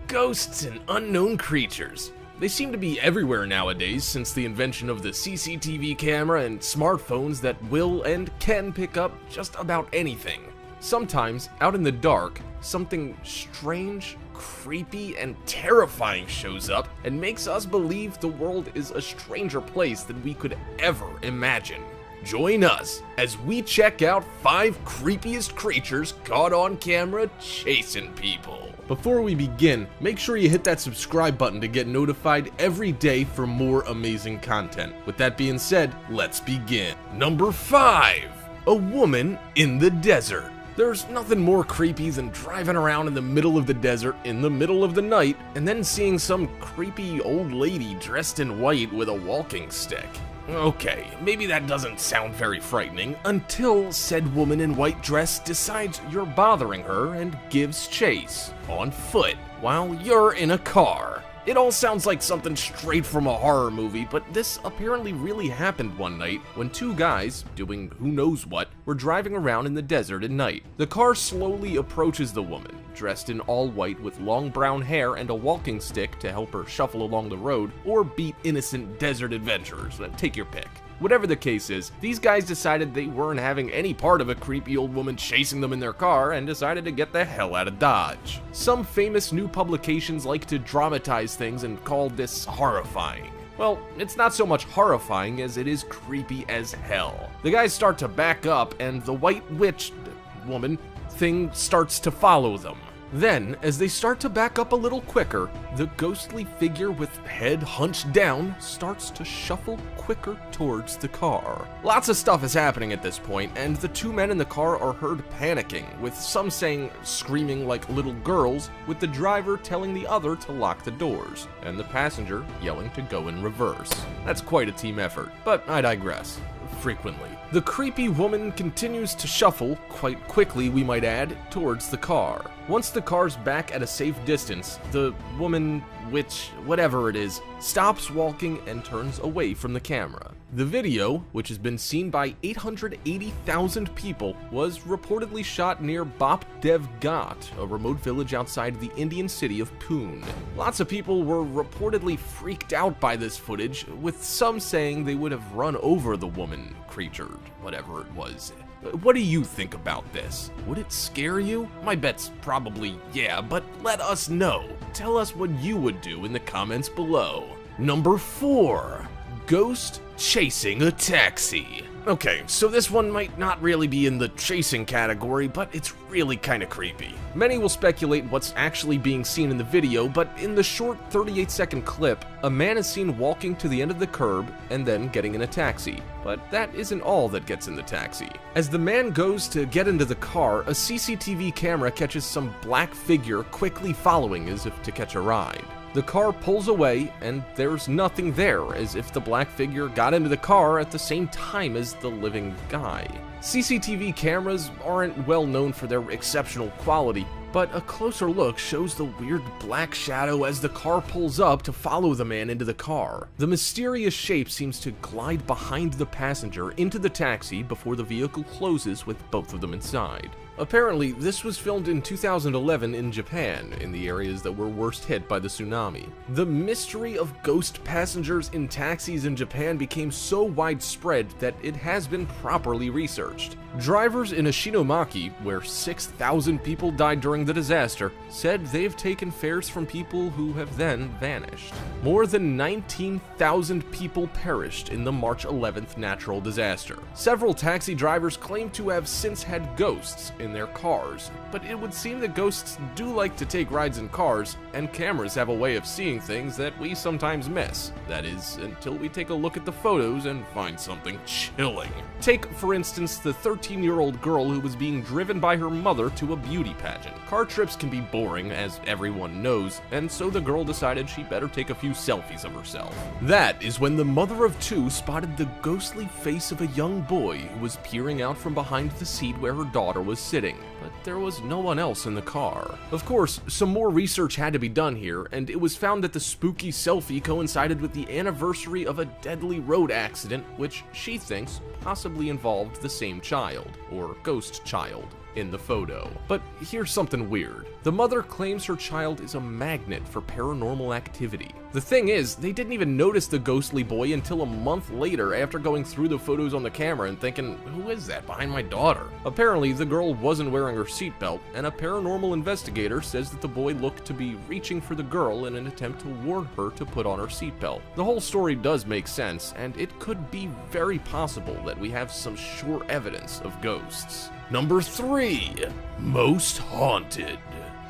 Ghosts and unknown creatures. They seem to be everywhere nowadays since the invention of the CCTV camera and smartphones that will and can pick up just about anything. Sometimes, out in the dark, something strange, creepy, and terrifying shows up and makes us believe the world is a stranger place than we could ever imagine. Join us as we check out 5 creepiest creatures caught on camera chasing people. Before we begin, make sure you hit that subscribe button to get notified every day for more amazing content. With that being said, let's begin. Number 5. A woman in the desert. There's nothing more creepy than driving around in the middle of the desert in the middle of the night and then seeing some creepy old lady dressed in white with a walking stick. Okay, maybe that doesn't sound very frightening until said woman in white dress decides you're bothering her and gives chase on foot while you're in a car. It all sounds like something straight from a horror movie, but this apparently really happened one night when 2 guys, doing who knows what, were driving around in the desert at night. The car slowly approaches the woman, dressed in all white with long brown hair and a walking stick to help her shuffle along the road or beat innocent desert adventurers. Take your pick. Whatever the case is, these guys decided they weren't having any part of a creepy old woman chasing them in their car and decided to get the hell out of Dodge. Some famous new publications like to dramatize things and call this horrifying. Well, it's not so much horrifying as it is creepy as hell. The guys start to back up and the white witch woman thing starts to follow them. Then, as they start to back up a little quicker, the ghostly figure with head hunched down starts to shuffle quicker towards the car. Lots of stuff is happening at this point, and the 2 men in the car are heard panicking, with some saying screaming like little girls, with the driver telling the other to lock the doors, and the passenger yelling to go in reverse. That's quite a team effort, but I digress. Frequently. The creepy woman continues to shuffle, quite quickly we might add, towards the car. Once the car's back at a safe distance, the woman, witch, whatever it is, stops walking and turns away from the camera. The video, which has been seen by 880,000 people, was reportedly shot near Bop Dev Ghat, a remote village outside the Indian city of Pune. Lots of people were reportedly freaked out by this footage, with some saying they would have run over the woman, creature, whatever it was. What do you think about this? Would it scare you? My bet's probably yeah, but let us know. Tell us what you would do in the comments below. Number 4. Ghost chasing a taxi. Okay, so this one might not really be in the chasing category, but it's really kinda creepy. Many will speculate what's actually being seen in the video, but in the short 38-second clip, a man is seen walking to the end of the curb and then getting in a taxi. But that isn't all that gets in the taxi. As the man goes to get into the car, a CCTV camera catches some black figure quickly following as if to catch a ride. The car pulls away, and there's nothing there, as if the black figure got into the car at the same time as the living guy. CCTV cameras aren't well known for their exceptional quality, but a closer look shows the weird black shadow as the car pulls up to follow the man into the car. The mysterious shape seems to glide behind the passenger into the taxi before the vehicle closes with both of them inside. Apparently, this was filmed in 2011 in Japan, in the areas that were worst hit by the tsunami. The mystery of ghost passengers in taxis in Japan became so widespread that it has been properly researched. Drivers in Ishinomaki, where 6,000 people died during the disaster, said they've taken fares from people who have then vanished. More than 19,000 people perished in the March 11th natural disaster. Several taxi drivers claim to have since had ghosts in their cars, but it would seem that ghosts do like to take rides in cars, and cameras have a way of seeing things that we sometimes miss. That is, until we take a look at the photos and find something chilling. Take, for instance, the 13-year-old girl who was being driven by her mother to a beauty pageant. Car trips can be boring, as everyone knows, and so the girl decided she better take a few selfies of herself. That is when the mother of 2 spotted the ghostly face of a young boy who was peering out from behind the seat where her daughter was sitting, but there was no one else in the car. Of course, some more research had to be done here, and it was found that the spooky selfie coincided with the anniversary of a deadly road accident, which she thinks possibly involved the same child, or ghost child. in the photo. But here's something weird. The mother claims her child is a magnet for paranormal activity. The thing is, they didn't even notice the ghostly boy until a month later after going through the photos on the camera and thinking, who is that behind my daughter? Apparently, the girl wasn't wearing her seatbelt, and a paranormal investigator says that the boy looked to be reaching for the girl in an attempt to warn her to put on her seatbelt. The whole story does make sense, and it could be very possible that we have some sure evidence of ghosts. Number 3. Most haunted.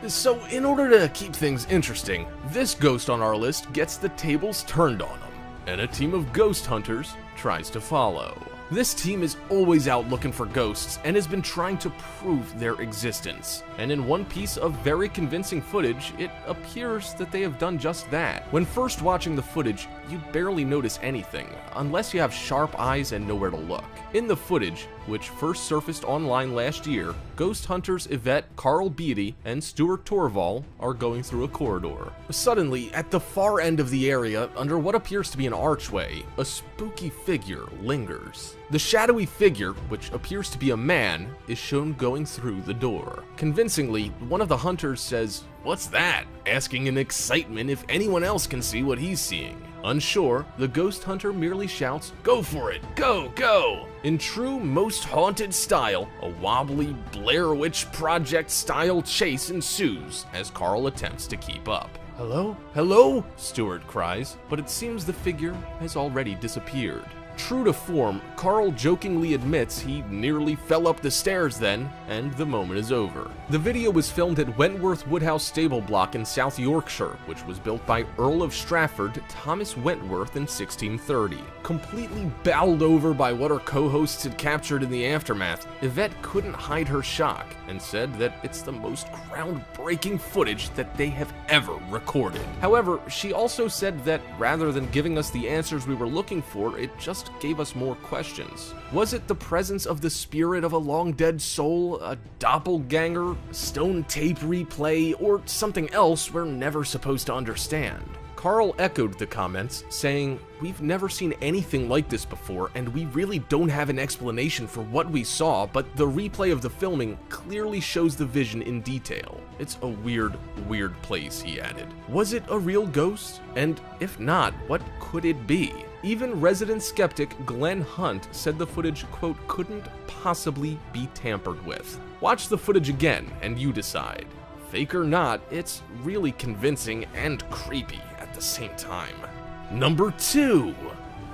So in order to keep things interesting, this ghost on our list gets the tables turned on him, and a team of ghost hunters tries to follow. This team is always out looking for ghosts and has been trying to prove their existence. And in one piece of very convincing footage, it appears that they have done just that. When first watching the footage, you barely notice anything, unless you have sharp eyes and nowhere to look. In the footage, which first surfaced online last year, ghost hunters Yvette, Carl Beatty, and Stuart Torval are going through a corridor. Suddenly, at the far end of the area, under what appears to be an archway, a spooky figure lingers. The shadowy figure, which appears to be a man, is shown going through the door. Convincingly, one of the hunters says, "What's that?" asking in excitement if anyone else can see what he's seeing. Unsure, the ghost hunter merely shouts, "Go for it! Go, go!" In true Most Haunted style, a wobbly Blair Witch Project style chase ensues as Carl attempts to keep up. "Hello? Hello?" Stuart cries, but it seems the figure has already disappeared. True to form, Carl jokingly admits he nearly fell up the stairs then, and the moment is over. The video was filmed at Wentworth Woodhouse Stable Block in South Yorkshire, which was built by Earl of Strafford Thomas Wentworth in 1630. Completely bowled over by what her co-hosts had captured in the aftermath, Yvette couldn't hide her shock and said that it's the most groundbreaking footage that they have ever recorded. However, she also said that rather than giving us the answers we were looking for, it just gave us more questions. Was it the presence of the spirit of a long-dead soul, a doppelganger, stone tape replay, or something else we're never supposed to understand? Carl echoed the comments, saying, "We've never seen anything like this before, and we really don't have an explanation for what we saw, but the replay of the filming clearly shows the vision in detail. It's a weird, weird place," he added. Was it a real ghost? And if not, what could it be? Even resident skeptic Glenn Hunt said the footage, quote, "couldn't possibly be tampered with." Watch the footage again, and you decide. Fake or not, it's really convincing and creepy at the same time. Number 2.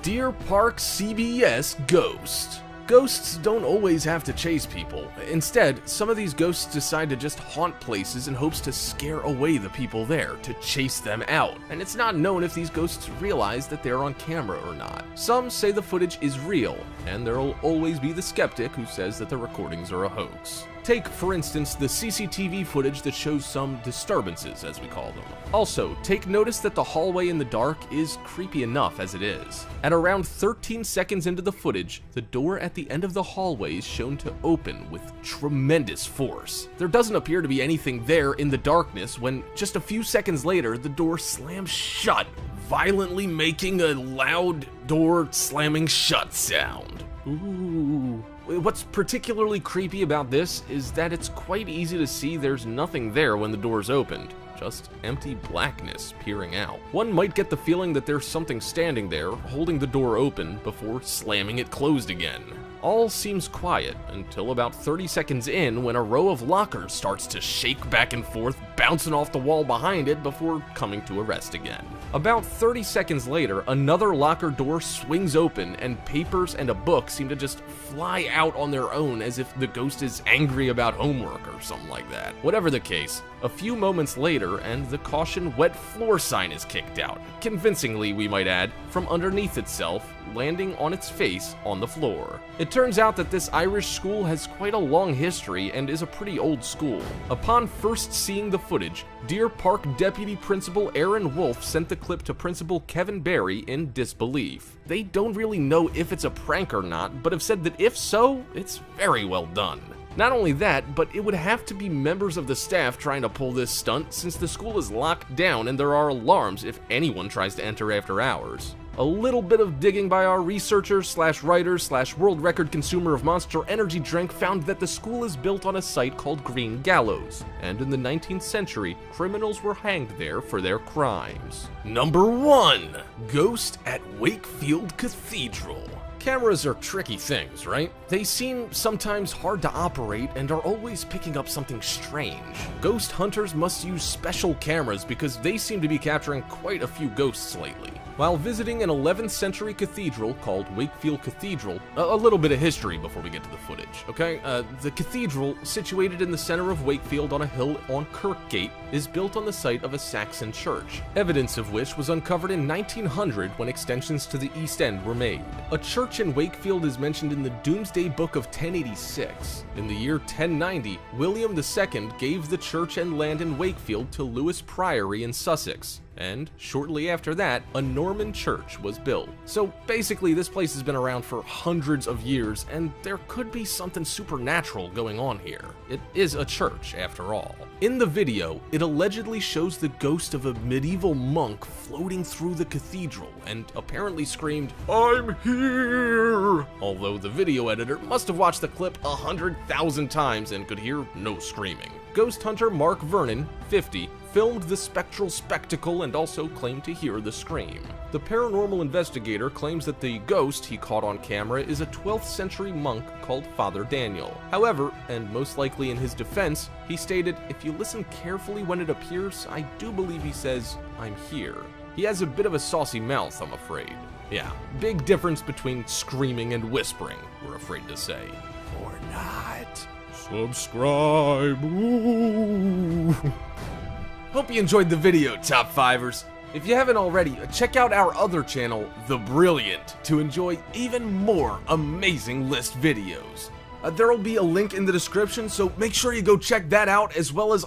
Deer Park CBS Ghost. Ghosts don't always have to chase people. Instead, some of these ghosts decide to just haunt places in hopes to scare away the people there, to chase them out. And it's not known if these ghosts realize that they're on camera or not. Some say the footage is real, and there'll always be the skeptic who says that the recordings are a hoax. Take, for instance, the CCTV footage that shows some disturbances, as we call them. Also, take notice that the hallway in the dark is creepy enough as it is. At around 13 seconds into the footage, the door at the end of the hallway is shown to open with tremendous force. There doesn't appear to be anything there in the darkness when, just a few seconds later, the door slams shut, violently making a loud door slamming shut sound. Ooh. What's particularly creepy about this is that it's quite easy to see there's nothing there when the door's opened, just empty blackness peering out. One might get the feeling that there's something standing there, holding the door open before slamming it closed again. All seems quiet until about 30 seconds in when a row of lockers starts to shake back and forth, bouncing off the wall behind it before coming to a rest again. About 30 seconds later, another locker door swings open and papers and a book seem to just fly out on their own as if the ghost is angry about homework or something like that. Whatever the case, a few moments later and the caution wet floor sign is kicked out, convincingly we might add, from underneath itself, landing on its face on the floor. It turns out that this Irish school has quite a long history and is a pretty old school. Upon first seeing the footage, Deer Park Deputy Principal Aaron Wolf sent the clip to Principal Kevin Barry in disbelief. They don't really know if it's a prank or not, but have said that if so, it's very well done. Not only that, but it would have to be members of the staff trying to pull this stunt since the school is locked down and there are alarms if anyone tries to enter after hours. A little bit of digging by our researcher/writer/world record consumer of Monster Energy drink found that the school is built on a site called Green Gallows, and in the 19th century, criminals were hanged there for their crimes. Number 1. Ghost at Wakefield Cathedral. Cameras are tricky things, right? They seem sometimes hard to operate and are always picking up something strange. Ghost hunters must use special cameras because they seem to be capturing quite a few ghosts lately. While visiting an 11th century cathedral called Wakefield Cathedral, a little bit of history before we get to the footage, okay? The cathedral, situated in the center of Wakefield on a hill on Kirkgate, is built on the site of a Saxon church, evidence of which was uncovered in 1900 when extensions to the East End were made. A church in Wakefield is mentioned in the Domesday Book of 1086. In the year 1090, William II gave the church and land in Wakefield to Lewis Priory in Sussex, and shortly after that, a Norman church was built. So basically, this place has been around for hundreds of years, and there could be something supernatural going on here. It is a church, after all. In the video, it allegedly shows the ghost of a medieval monk floating through the cathedral, and apparently screamed, "I'm here!" Although the video editor must have watched the clip 100,000 times and could hear no screaming. Ghost hunter Mark Vernon, 50, filmed the spectral spectacle and also claimed to hear the scream. The paranormal investigator claims that the ghost he caught on camera is a 12th century monk called Father Daniel. However, and most likely in his defense, he stated, "If you listen carefully when it appears, I do believe he says, 'I'm here.'" He has a bit of a saucy mouth, I'm afraid. Yeah, big difference between screaming and whispering, we're afraid to say. Or not. Subscribe. Ooh. Hope you enjoyed the video, Top Fivers. If you haven't already, check out our other channel, The Brilliant, to enjoy even more amazing list videos. There will be a link in the description, so make sure you go check that out, as well as